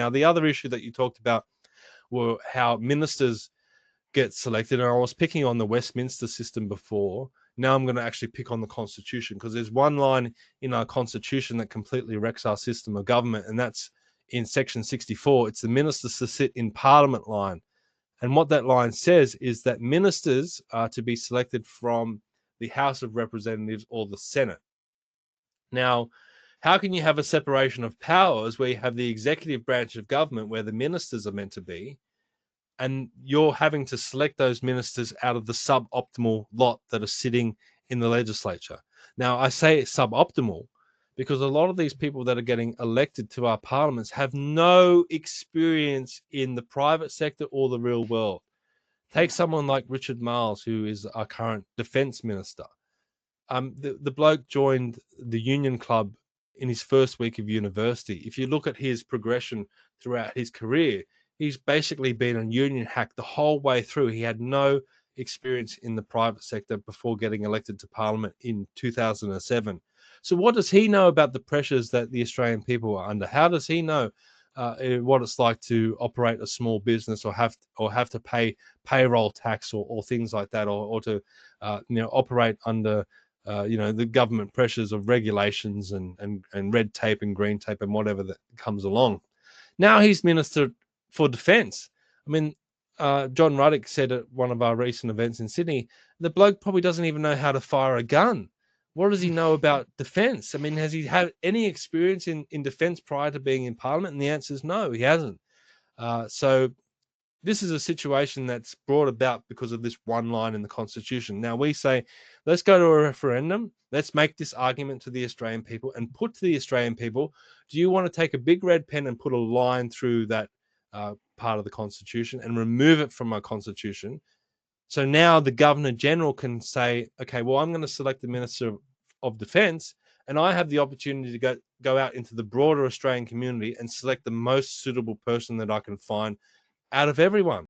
Now, the other issue that you talked about were how ministers get selected, and I was picking on the Westminster system before. Now I'm going to actually pick on the Constitution, because there's one line in our Constitution that completely wrecks our system of government, and that's in section 64. It's the ministers to sit in Parliament line. And what that line says is that ministers are to be selected from the House of Representatives or the Senate. Now, how can you have a separation of powers where you have the executive branch of government where the ministers are meant to be, and you're having to select those ministers out of the suboptimal lot that are sitting in the legislature? Now, I say suboptimal because a lot of these people that are getting elected to our parliaments have no experience in the private sector or the real world. Take someone like Richard Marles, who is our current defense minister. The bloke joined the Union Club in his first week of university. If you look at his progression throughout his career, he's basically been a union hack the whole way through. He had no experience in the private sector before getting elected to Parliament in 2007. So what does he know about the pressures that the Australian people are under? How does he know what it's like to operate a small business, or have to pay payroll tax, or things like that, or to operate under the government pressures of regulations and red tape and green tape and whatever that comes along? Now he's Minister for Defence. I mean, John Ruddock said at one of our recent events in Sydney, the bloke probably doesn't even know how to fire a gun. What does he know about defence? I mean, has he had any experience in defence prior to being in Parliament? And the answer is no, he hasn't. So this is a situation that's brought about because of this one line in the Constitution. Now we say, let's go to a referendum. Let's make this argument to the Australian people and put to the Australian people, do you want to take a big red pen and put a line through that part of the Constitution and remove it from our Constitution? So now the Governor General can say, okay, well, I'm going to select the Minister of Defence, and I have the opportunity to go out into the broader Australian community and select the most suitable person that I can find out of everyone.